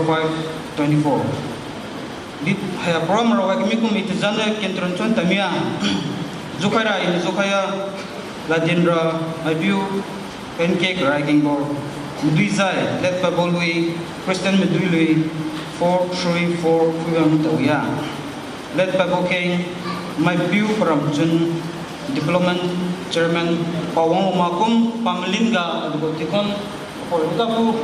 0524. Dit haya program rawak mikum itizana kentron chon tamia Zukaira in Zukaya Ladindra Abiu Pancake Writing Board Mudizai led by Bolui Christian Medului 434 Fuyang Tawya led by Bokeng my view from Jun Development Chairman Pawang Umakum Pamlinga Adugotikon for Ugapu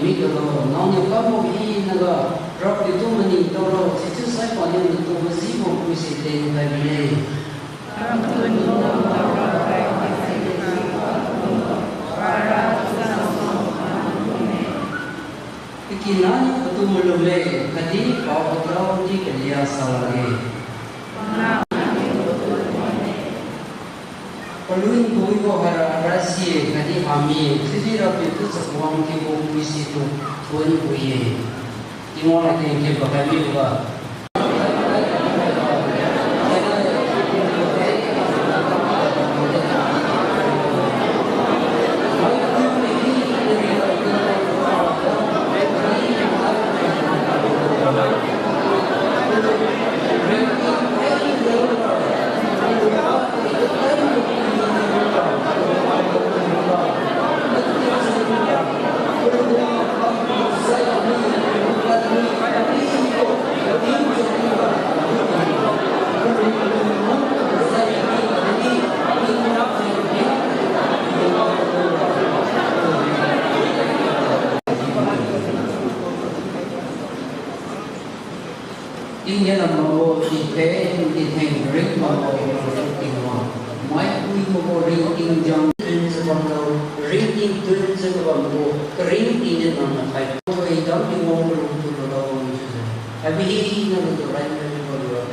mi cái đó nó nhiều cái một ý nó là rồi cái tụi mình đâu rồi chỉ chút sai còn những tụi mình chỉ một cái sự tình tại vì này cái nào những tụi mình làm này cái gì có cái đó chỉ cái gì sao lại Perlu ibu rahasia kadi kami sejira itu sebuah kibu puisi itu tuan puye. Timur lagi yang kami juga. Ini là một cái hình rất mà tình hòa máy quy một riêng kinh doanh trên con đầu riêng kinh tuyên trên con bộ riêng kinh nên là phải có cái đó thì ngôn luôn từ đầu hay vì nó được ra nên con đầu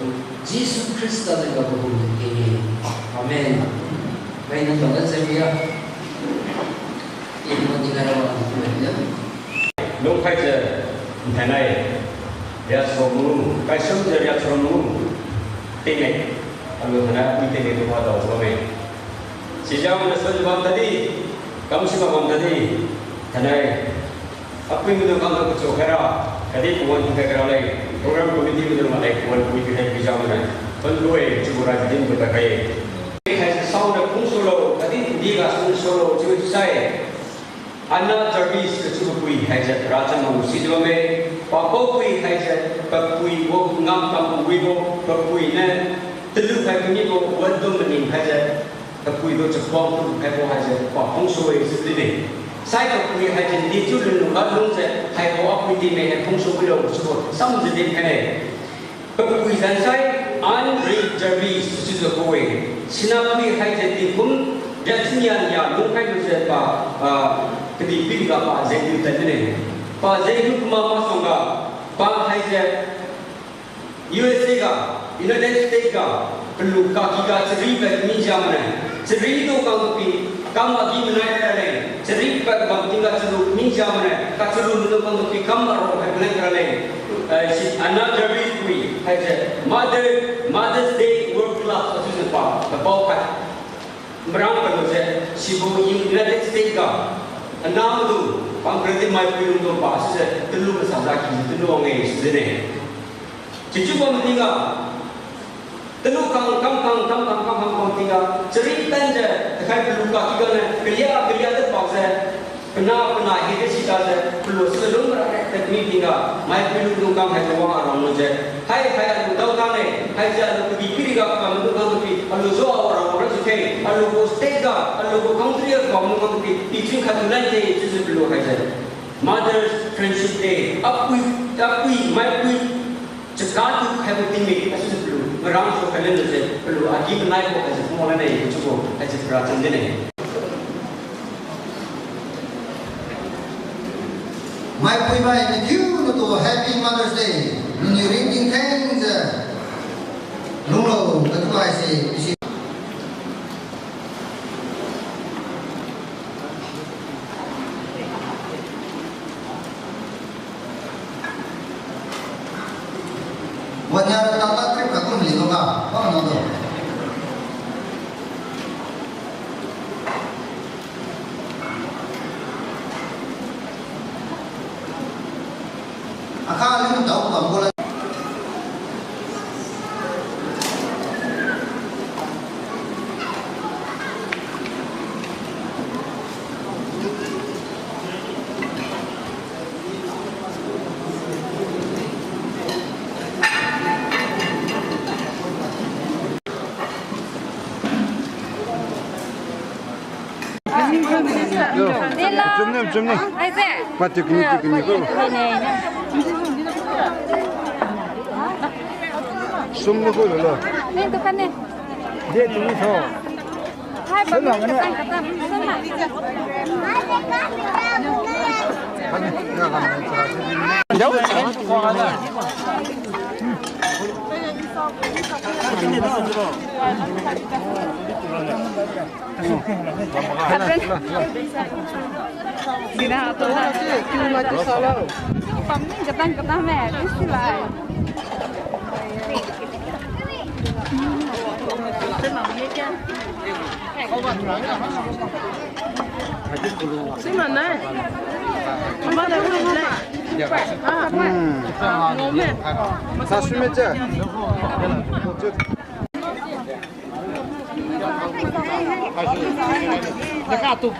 Jesus Christ là cái bộ cái này Amen vậy nên chúng ta sẽ biết in một cái nào đó lúc khai giờ thế này ya semua kai semua ya semua tinggal kalau hendak kita itu pada orang sejauh mana sebab tadi kamu semua kamu tadi hendak apa yang kita kamu kecokera tadi puan kita kerana program komiti kita mana puan komiti kita bisa mana pendua cuba rajin berbagai hai sau đó cũng solo tadi dia kan solo cuba saya anak Jalukie kecuali kui hai je raja mahu sejauh me Pakoi hai je pakoi wo ngam kam kui wo pakoi ne telu hai kini wo wadom mening hai je pakoi wo cepong tu hai wo hai je pakong soi sedih sai pakoi hai je di tu lu ngalung je hai wo pakoi di me hai pong soi lo sebut sam je di kene pakoi dan sai an ri Jalukie sesuatu koi sinapui hai je di pun jadinya ya lu hai je pa kedipin ka pa je di tadi Pak Zainul Kumama Songa, Pak Haizat, USA ka, United States ka, perlu kaki ka ceri bag minjam mana, ceri itu kamu pi, kamu lagi menaik kerana, ceri bag kamu tinggal ceri minjam mana, kat ceri itu kamu pi kamu orang menaik kerana, si anak Jalukie kui, Haizat, Mother's Day World Class itu sebab, bawa kat, merangkul je, si United States ka, enam tu. Pangkerti mai pun untuk bahasa telur bersama kita telur orang ini. Cucu pun tinggal telur kang tinggal cerita je dekat telur kaki kan kerja tu bahasa pernah hidup sih je telur sebelum mereka teknik tinggal mai pun untuk kang hai orang orang je hai tahu kan hai je tu bikiri kang untuk kang tu kalau zo orang suka kalau state kalau country kamu tu teaching khatulan je itu perlu hai je Mother's Friendship Day apui mai pun cakap tu hai tinggi itu perlu merang so kalian je perlu agi menaik ko hai je semua ni cukup hai je perhatian je ni My boy, my you to Happy Mother's Day. When you reading things, no, that's why I say. When you are talking trip, I couldn't leave over. Oh no. Akala mo daw ang bola. 좀 내. 맞지 그니까 숨 놓고 놀러 Nên tôi khăn nè. 이제 중에서 Hai bà con cắt tay cắt tay. Sơn lại. đâu qua 가자 Đi nào tôi là Phumling cắt tay mẹ. Đi xí lại. Xin này. 엄마 내 우리 래. 다 숨했지? 내가 또